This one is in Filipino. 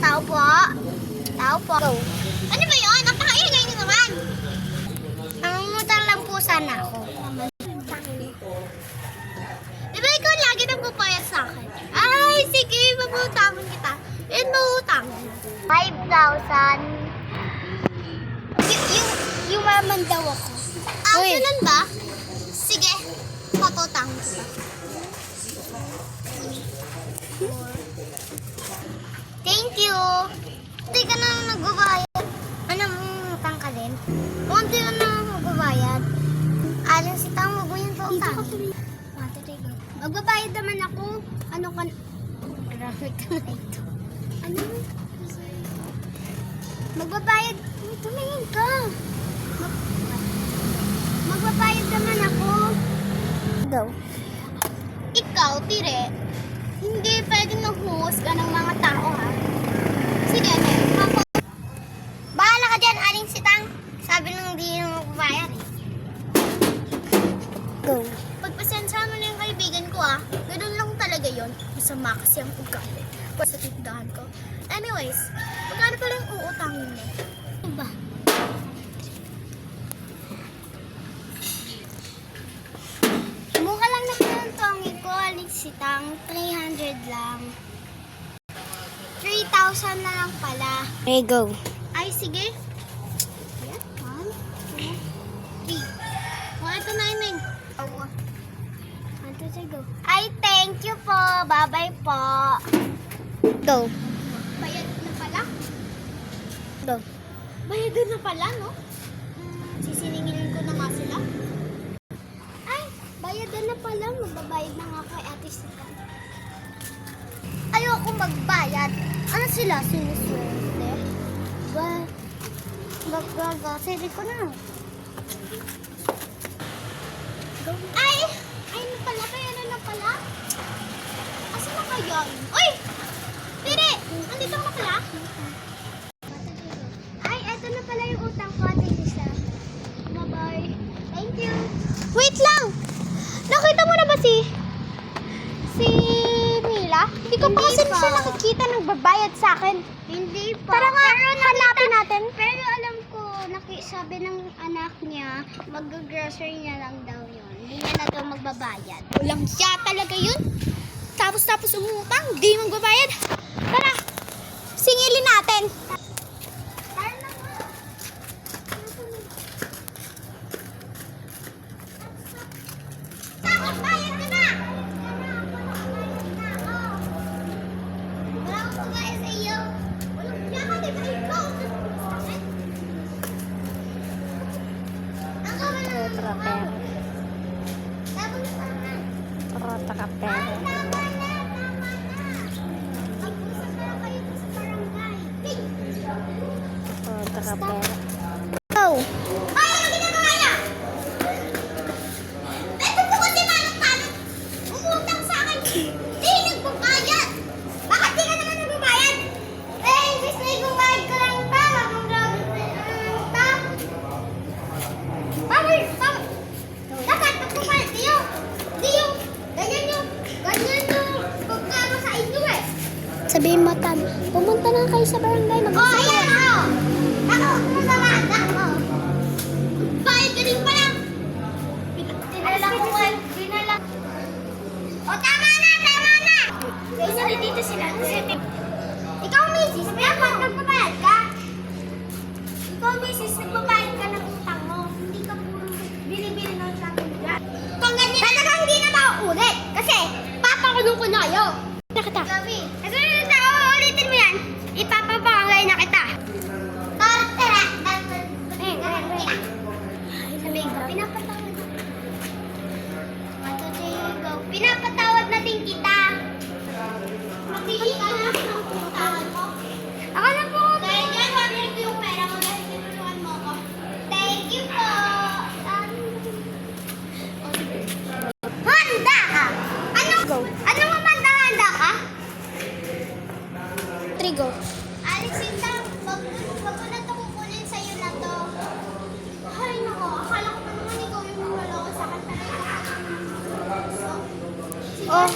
Tao po. Tao po. Go. Ano ba yun? Ang pakaingay niyo naman. Nangungutang lang po sana ako. Di ba ikaw lagi nang pupayat sa akin? Ay, sige, mabutangan kita. Yan, mabutangan. 5,000. Yumaman daw ako. Ah, ganun ba? Sige, paputangan kita. Thank you. Hindi ka na nagbabayad. Ano, utang ka din? O, hindi ka na magbabayad. Aling si Tang, wag mo yung pautang. Magbabayad naman ako. Ano ka? Grabe ka na ito. Ano? Magbabayad. Tumingin ka. Magbabayad naman ako. Go. Ikaw, Tire. Hindi pwedeng naghuhusga ng mga tao, ha? Sige, ako. Bahala ka dyan, Aling Sitang. Sabi nung hindi nang magbabayad, eh. Go. Pagpasensyahan mo na yung kaibigan ko, ha? Ganun lang talaga yon. Masama kasi ang ugali. Sa tindahan ko. Anyways, magkano pala yung uutangin mo? Ano ba? Mukha lang naman ang tongi ko, Aling Sitang. 300 lang. 3,000 na lang pala. Okay, go. Ay, sige. Ayan, 1, 2, 3. O, ito na, Imeng. 1, 2, 3, go. Ay, thank you po. Bye-bye po. Go. Bayad na pala? Go. Bayad na pala, no? Sisiningilin ko na nga sila. Ay, bayad na pala. Magbabayad na nga kay Ate Sita. Ayoko magbayad. Ano sila? Siniswerte? Sige ko na. Go. Ay! Ay na pala. Kaya na pala. Asa na kaya? Uy! Tire! Andito ka pala? Ay, eto na pala yung utang ko, Ate Sisa. Bye-bye. Thank you. Wait lang! Nakita mo na ba si Mila? Hindi ko pa kasi siya nakikita nagbabayad sa akin. Hindi pa. Tara nga, hanapin natin. Pero alam ko, sabi ng anak niya, mag-grocery niya lang daw yun. Hindi niya na daw magbabayad. Walang siya talaga yun. Tapos umutang, hindi magbabayad. Tara, singilin natin. Tapos bayad ka na. Wala akong pagbayad sa iyo. Walang siya ka, di ba ikaw? Ang kawal na Trapero. tapos Trapero. Trapero. Go! Ay, ano ginagawa niya? Ito po kasi manong-tanong. Umutang sa akin. Di nagbabayad. Bakit di ka naman nagbabayad? Eh, imbis na ibang ka lang ta. Magong grabe ta. Dapat magbabayad niyo. Di yung, ganyan yung pagkano sa inyo eh. Sabihin mo, Tan, pumunta na kayo sa barangay. Oh, ayan ako. Ako, masama. Ako. Bayad ka din pala. Dinala ko ko. Dinala. O, tama na, tama na. Kasi dito sila. Ikaw, misis, dapat nagbabayad ka. Ikaw, misis, nagbabayad ka ng utang mo. Hindi ka puro binibili ng shopping bag. Kung ganyan, talagang hindi na mauulit. Kasi, papakulong ko na kayo. Nakita. Gabi. Nasunod na, ulitin mo yan. Ipapapangay na kita. Tara. Sabihin ko, pinapatawad na. Pinapatawad natin kita. Magpili ka na ng tutawad mo. Ako na po. Dahil yan, mabili ko yung pera mo dahil tinulungan mo ako. Thank you po. Handa ka. Go. Ano mo handa ka? Trigo. Alexita, wag ko na ito kukunin sa'yo na to. Ay, nako. Akala ko pa naman ikaw yung wala ko sa akin talaga. Oh,